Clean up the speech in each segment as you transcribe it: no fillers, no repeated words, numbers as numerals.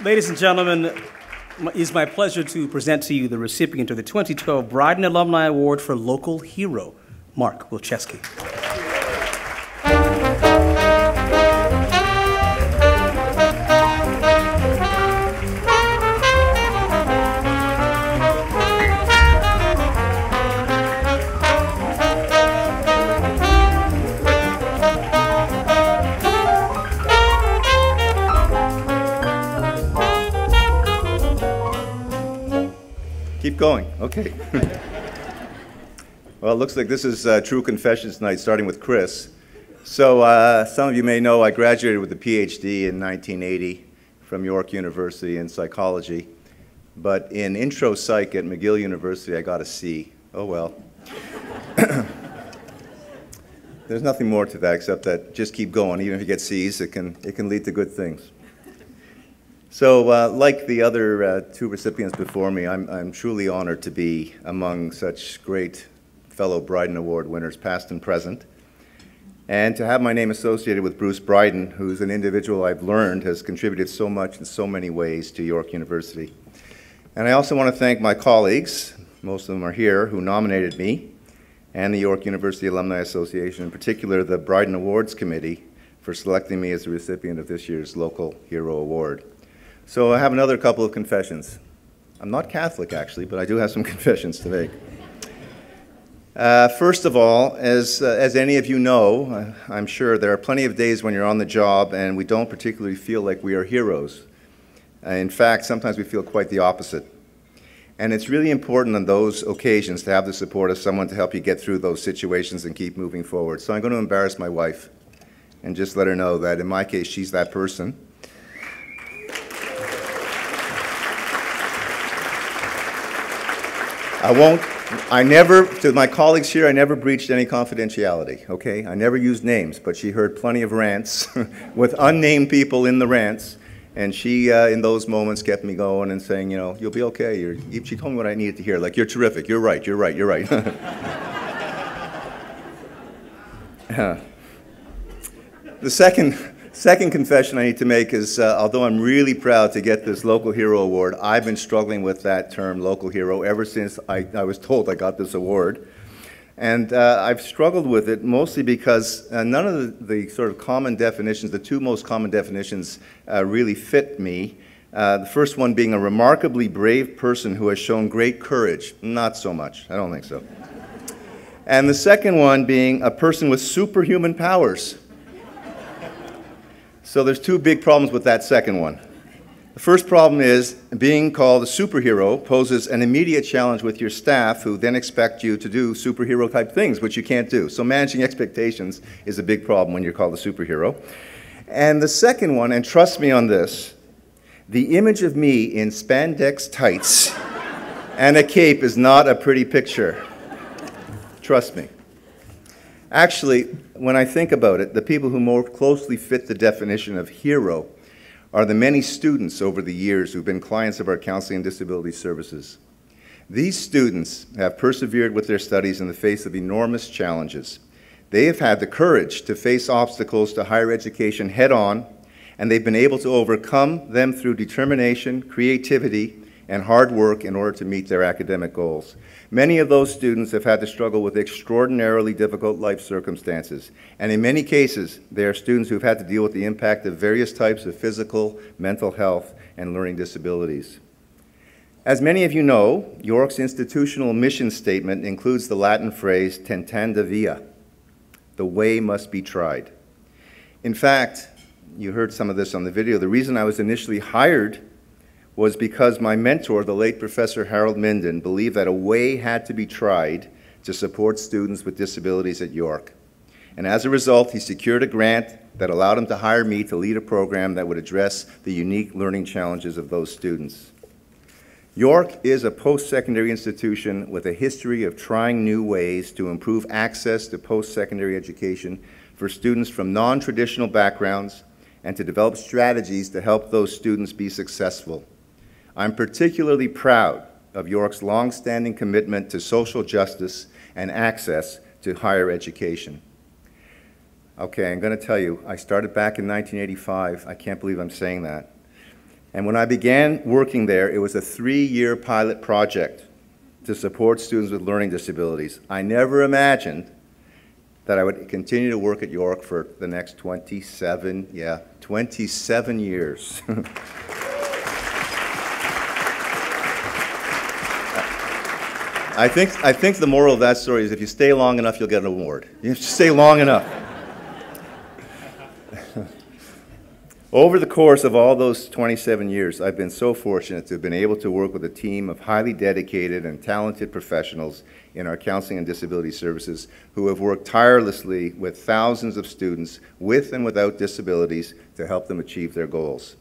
Ladies and gentlemen, it is my pleasure to present to you the recipient of the 2012 Bryden Alumni Award for Local Hero, Marc Wilchesky. Keep going. Okay. Well, it looks like this is True Confessions Night, starting with Chris. So some of you may know I graduated with a PhD in 1980 from York University in psychology. But in intro psych at McGill University, I got a C. Oh, well. There's nothing more to that except that just keep going. Even if you get C's, it can lead to good things. So like the other two recipients before me, I'm truly honored to be among such great fellow Bryden Award winners, past and present, and to have my name associated with Bruce Bryden, who's an individual I've learned has contributed so much in so many ways to York University. And I also want to thank my colleagues, most of them are here, who nominated me, and the York University Alumni Association, in particular the Bryden Awards Committee, for selecting me as the recipient of this year's Local Hero Award. So I have another couple of confessions. I'm not Catholic, actually, but I do have some confessions to make. First of all, as any of you know, I'm sure there are plenty of days when you're on the job and we don't particularly feel like we are heroes. In fact, sometimes we feel quite the opposite. And it's really important on those occasions to have the support of someone to help you get through those situations and keep moving forward. So I'm going to embarrass my wife and just let her know that in my case, she's that person. To my colleagues here, I never breached any confidentiality, okay? I never used names, but she heard plenty of rants with unnamed people in the rants, and she, in those moments, kept me going and saying, you know, you'll be okay. She told me what I needed to hear, like, you're terrific, you're right, you're right, you're right. The second confession I need to make is, although I'm really proud to get this Local Hero Award, I've been struggling with that term, local hero, ever since I was told I got this award. And I've struggled with it mostly because none of the sort of common definitions, the two most common definitions, really fit me. The first one being a remarkably brave person who has shown great courage. Not so much. I don't think so. And the second one being a person with superhuman powers. So there's two big problems with that second one. The first problem is being called a superhero poses an immediate challenge with your staff, who then expect you to do superhero type things, which you can't do. So managing expectations is a big problem when you're called a superhero. And the second one, and trust me on this, the image of me in spandex tights and a cape is not a pretty picture. Trust me. Actually, when I think about it, the people who more closely fit the definition of hero are the many students over the years who've been clients of our counseling and disability services. These students have persevered with their studies in the face of enormous challenges. They have had the courage to face obstacles to higher education head-on, and they've been able to overcome them through determination, creativity, and hard work in order to meet their academic goals. Many of those students have had to struggle with extraordinarily difficult life circumstances, and in many cases, they are students who've had to deal with the impact of various types of physical, mental health, and learning disabilities. As many of you know, York's institutional mission statement includes the Latin phrase tentanda via, the way must be tried. In fact, you heard some of this on the video, the reason I was initially hired was because my mentor, the late Professor Harold Minden, believed that a way had to be tried to support students with disabilities at York. And as a result, he secured a grant that allowed him to hire me to lead a program that would address the unique learning challenges of those students. York is a post-secondary institution with a history of trying new ways to improve access to post-secondary education for students from non-traditional backgrounds and to develop strategies to help those students be successful. I'm particularly proud of York's long-standing commitment to social justice and access to higher education. Okay, I'm going to tell you, I started back in 1985. I can't believe I'm saying that. And when I began working there, it was a 3-year pilot project to support students with learning disabilities. I never imagined that I would continue to work at York for the next 27 years. I think the moral of that story is if you stay long enough, you'll get an award. You have to stay long enough. Over the course of all those 27 years, I've been so fortunate to have been able to work with a team of highly dedicated and talented professionals in our counseling and disability services who have worked tirelessly with thousands of students with and without disabilities to help them achieve their goals.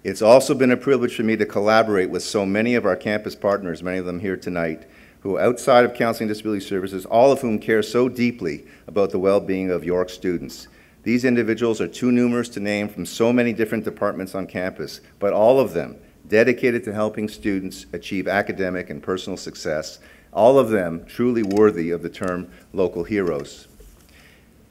It's also been a privilege for me to collaborate with so many of our campus partners, many of them here tonight, who outside of counseling and disability services, all of whom care so deeply about the well-being of York students. These individuals are too numerous to name from so many different departments on campus, but all of them dedicated to helping students achieve academic and personal success, all of them truly worthy of the term local heroes.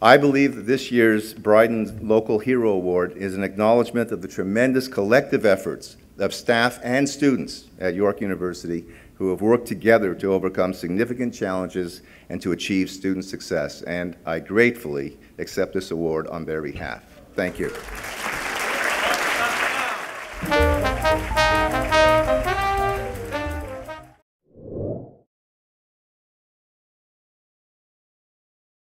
I believe that this year's Bryden Local Hero Award is an acknowledgement of the tremendous collective efforts of staff and students at York University who have worked together to overcome significant challenges and to achieve student success, and I gratefully accept this award on their behalf. Thank you.